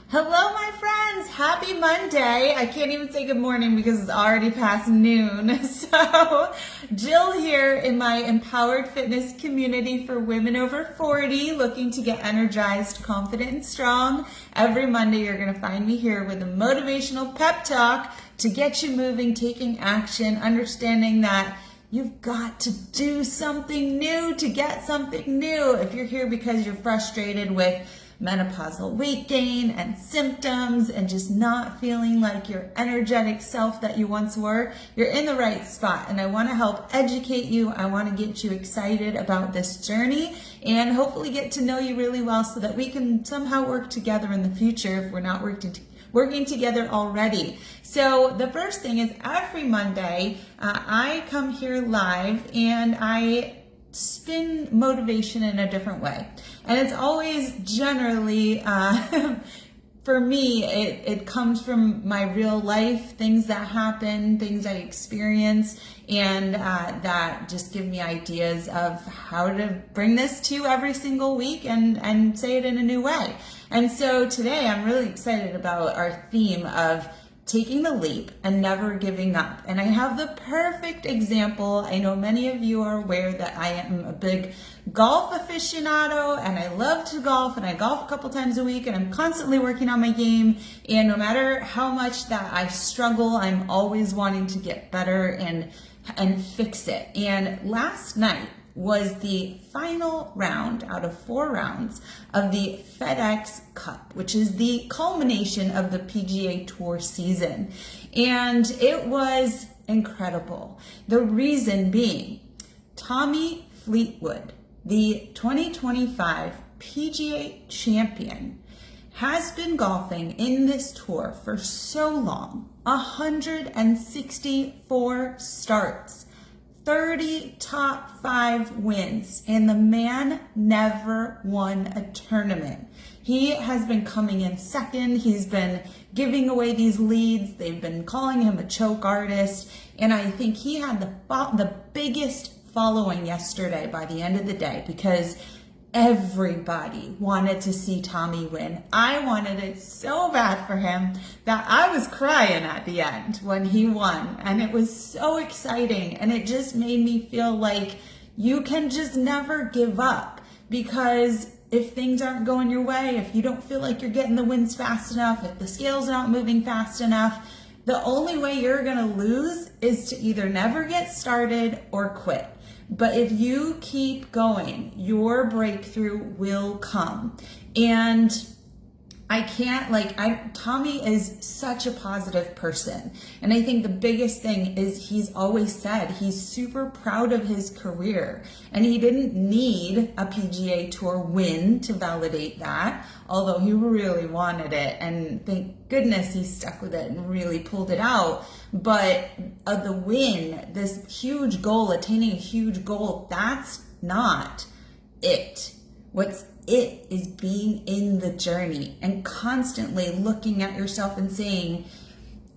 Hello, my friends. Happy Monday. I can't even say good morning because it's already past noon. So, Jill here in my empowered fitness community for women over 40 looking to get energized, confident, and strong. Every Monday, you're going to find me here with a motivational pep talk to get you moving, taking action, understanding that you've got to do something new to get something new. If you're here because you're frustrated with menopausal weight gain and symptoms and just not feeling like your energetic self that you once were, you're in the right spot. And I want to help educate you. I want to get you excited about this journey and hopefully get to know you really well so that we can somehow work together in the future if we're not working together already. So the first thing is every Monday, I come here live and I spin motivation in a different way. And it's always generally, for me, it comes from my real life, things that happen, things I experience, and that just give me ideas of how to bring this to you every single week and say it in a new way. And so today I'm really excited about our theme of taking the leap and never giving up. And I have the perfect example. I know many of you are aware that I am a big golf aficionado and I love to golf and I golf a couple times a week and I'm constantly working on my game. And no matter how much that I struggle, I'm always wanting to get better and fix it. And last night was the final round out of 4 rounds of the FedEx Cup, which is the culmination of the PGA Tour season. And it was incredible. The reason being, Tommy Fleetwood, the 2025 PGA champion, has been golfing in this tour for so long, 164 starts. 30 top 5 wins, and the man never won a tournament. He has been coming in second. He's been giving away these leads. They've been calling him a choke artist, and I think he had the biggest following yesterday by the end of the day because everybody wanted to see Tommy win. I wanted it so bad for him that I was crying at the end when he won. And it was so exciting. And it just made me feel like you can just never give up, because if things aren't going your way, if you don't feel like you're getting the wins fast enough, if the scale's not moving fast enough, the only way you're going to lose is to either never get started or quit. But if you keep going, your breakthrough will come. And Tommy is such a positive person. And I think the biggest thing is he's always said he's super proud of his career. And he didn't need a PGA Tour win to validate that, although he really wanted it. And thank goodness he stuck with it and really pulled it out. But the win, this huge goal, attaining a huge goal, that's not it. What's it is being in the journey and constantly looking at yourself and saying,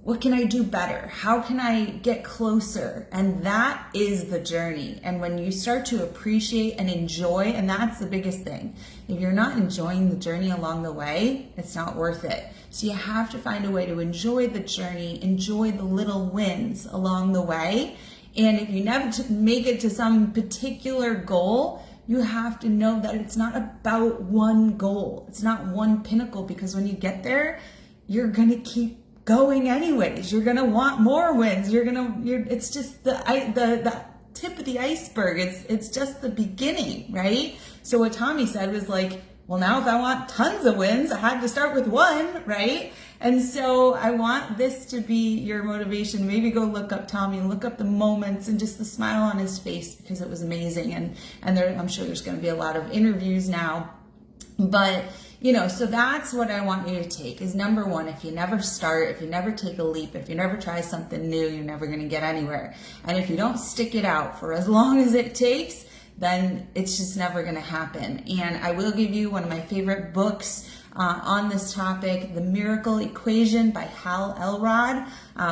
what can I do better? How can I get closer? And that is the journey. And when you start to appreciate and enjoy, and that's the biggest thing, if you're not enjoying the journey along the way, it's not worth it. So you have to find a way to enjoy the journey, enjoy the little wins along the way. And if you never make it to some particular goal, you have to know that it's not about one goal. It's not one pinnacle, because when you get there, you're going to keep going anyways. You're going to want more wins. It's just the tip of the iceberg. It's just the beginning, right? So what Tommy said was like, well, now if I want tons of wins, I had to start with one, right? And so I want this to be your motivation. Maybe go look up Tommy, look up the moments and just the smile on his face, because it was amazing. And I'm sure there's going to be a lot of interviews now. But, so that's what I want you to take is number one, if you never start, if you never take a leap, if you never try something new, you're never going to get anywhere. And if you don't stick it out for as long as it takes, then it's just never going to happen. And I will give you one of my favorite books on this topic, The Miracle Equation by Hal Elrod.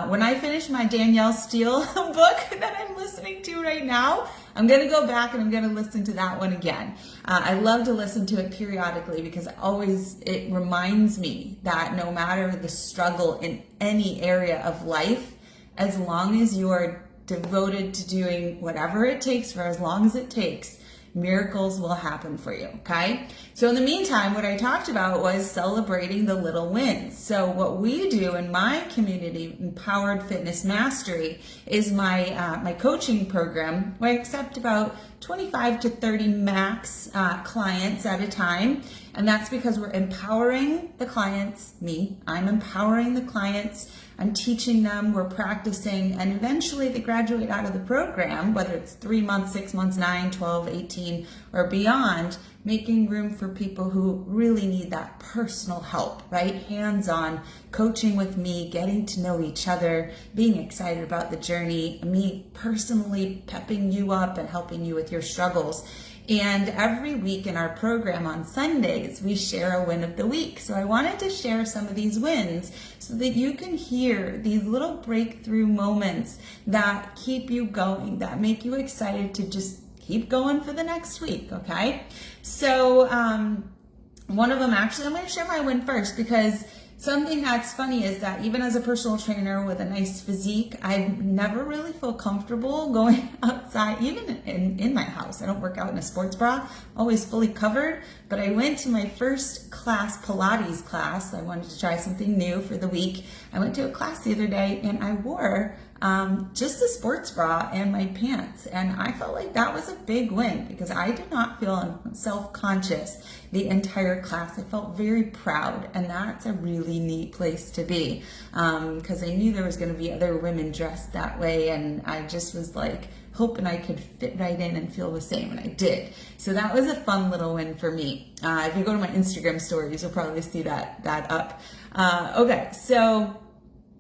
When I finish my Danielle Steele book that I'm listening to right now, I'm going to go back and I'm going to listen to that one again. I love to listen to it periodically because it reminds me that no matter the struggle in any area of life, as long as you are devoted to doing whatever it takes for as long as it takes, miracles will happen for you, okay? So in the meantime, what I talked about was celebrating the little wins. So what we do in my community, Empowered Fitness Mastery, is my coaching program where I accept about 25 to 30 max clients at a time. And that's because we're empowering the clients, I'm empowering the clients, I'm teaching them, we're practicing, and eventually they graduate out of the program, whether it's 3 months, 6 months, 9, 12, 18, or beyond, making room for people who really need that personal help, right? Hands-on coaching with me, getting to know each other, being excited about the journey, me personally pepping you up and helping you with your struggles. And every week in our program on Sundays, we share a win of the week. So I wanted to share some of these wins so that you can hear these little breakthrough moments that keep you going, that make you excited to just keep going for the next week, okay? So one of them, actually, I'm going to share my win first because something that's funny is that even as a personal trainer with a nice physique, I never really feel comfortable going outside, even in my house. I don't work out in a sports bra, always fully covered. But I went to my first class, Pilates class. I wanted to try something new for the week. I went to a class the other day and I wore just a sports bra and my pants. And I felt like that was a big win because I did not feel self-conscious the entire class. I felt very proud, and that's a really neat place to be because I knew there was going to be other women dressed that way, and I just was like hoping I could fit right in and feel the same, and I did. So that was a fun little win for me. If you go to my Instagram stories, you'll probably see that up. Okay, so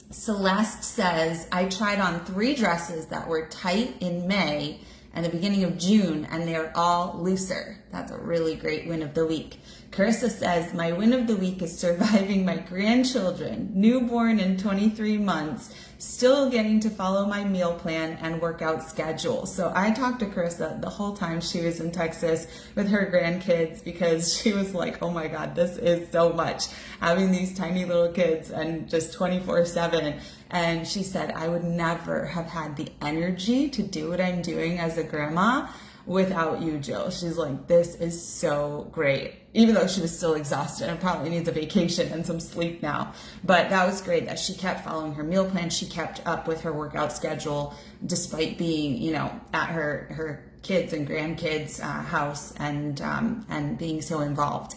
Celeste says, I tried on 3 dresses that were tight in May and the beginning of June, and they're all looser. That's a really great win of the week. Carissa says, my win of the week is surviving my grandchildren, newborn in 23 months, still getting to follow my meal plan and workout schedule. So I talked to Carissa the whole time she was in Texas with her grandkids because she was like, oh my God, this is so much having these tiny little kids and just 24/7. And she said, I would never have had the energy to do what I'm doing as a grandma without you, Jill. She's like, this is so great. Even though she was still exhausted and probably needs a vacation and some sleep now. But that was great that she kept following her meal plan. She kept up with her workout schedule despite being, at her kids and grandkids' house and being so involved.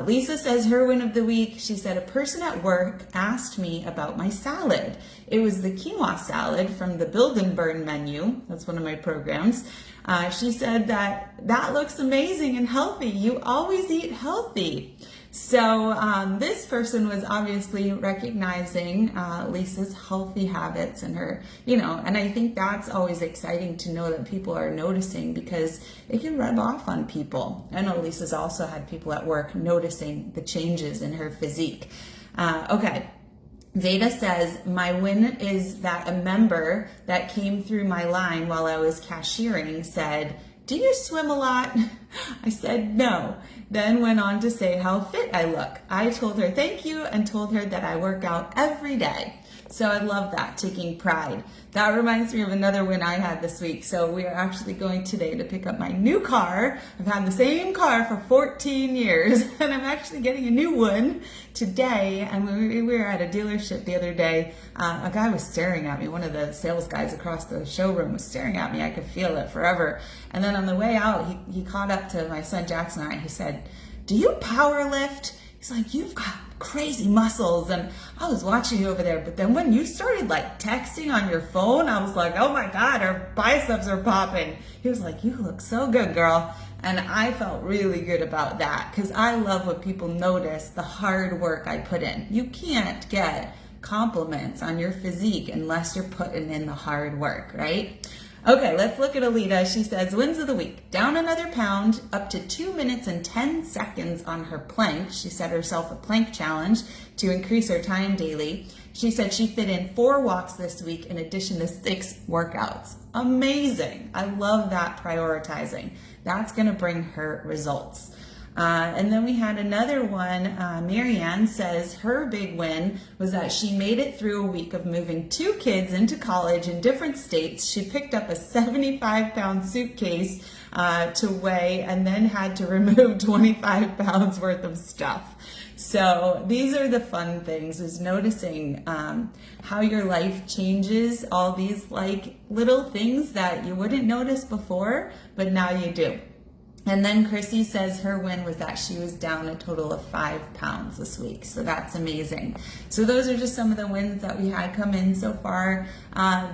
Lisa says her win of the week, she said, a person at work asked me about my salad. It was the quinoa salad from the Build and Burn menu. That's one of my programs. She said that looks amazing and healthy. You always eat healthy. So this person was obviously recognizing Lisa's healthy habits and her, and I think that's always exciting to know that people are noticing because it can rub off on people. I know Lisa's also had people at work noticing the changes in her physique. Okay. Zeta says, my win is that a member that came through my line while I was cashiering said, do you swim a lot? I said no. Then went on to say how fit I look. I told her thank you and told her that I work out every day. So I love that, taking pride. That reminds me of another win I had this week. So we are actually going today to pick up my new car. I've had the same car for 14 years and I'm actually getting a new one today. And we were at a dealership the other day. A guy was staring at me. One of the sales guys across the showroom was staring at me. I could feel it forever. And then on the way out, he caught up to my son Jackson and I. He said, do you power lift? He's like, you've got crazy muscles. And I was watching you over there. But then when you started like texting on your phone, I was like, oh my God, her biceps are popping. He was like, you look so good, girl. And I felt really good about that because I love when people notice the hard work I put in. You can't get compliments on your physique unless you're putting in the hard work, right? Okay, let's look at Alita. She says, wins of the week. Down another pound, up to 2 minutes and 10 seconds on her plank. She set herself a plank challenge to increase her time daily. She said she fit in 4 walks this week in addition to 6 workouts. Amazing. I love that prioritizing. That's going to bring her results. And then we had another one. Marianne says her big win was that she made it through a week of moving 2 kids into college in different states. She picked up a 75-pound suitcase to weigh and then had to remove 25 pounds worth of stuff. So these are the fun things, is noticing how your life changes, all these like little things that you wouldn't notice before, but now you do. And then Chrissy says her win was that she was down a total of 5 pounds this week. So that's amazing. So those are just some of the wins that we had come in so far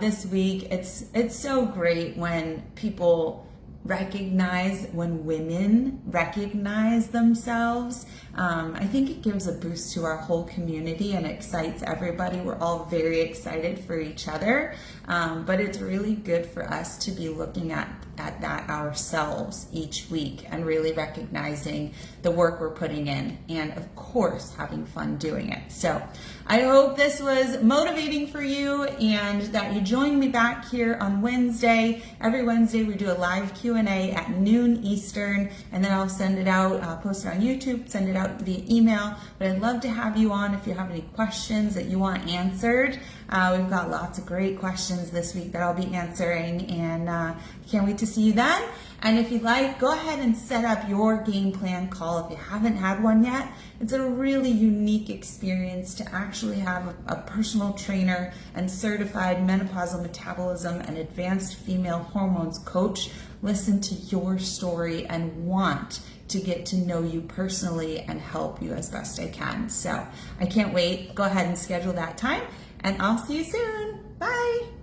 this week. It's so great when people recognize, when women recognize themselves. I think it gives a boost to our whole community and excites everybody. We're all very excited for each other, but it's really good for us to be looking at that ourselves each week and really recognizing the work we're putting in, and of course having fun doing it. So I hope this was motivating for you and that you join me back here on Wednesday. Every Wednesday we do a live Q&A at noon Eastern, and then I'll send it out, post it on YouTube, send it out via email. But I'd love to have you on if you have any questions that you want answered. We've got lots of great questions this week that I'll be answering, and can't wait to see you then. And if you'd like, go ahead and set up your game plan call if you haven't had one yet. It's a really unique experience to actually have a personal trainer and certified menopausal metabolism and advanced female hormones coach listen to your story and want to get to know you personally and help you as best I can. So I can't wait. Go ahead and schedule that time, and I'll see you soon. Bye.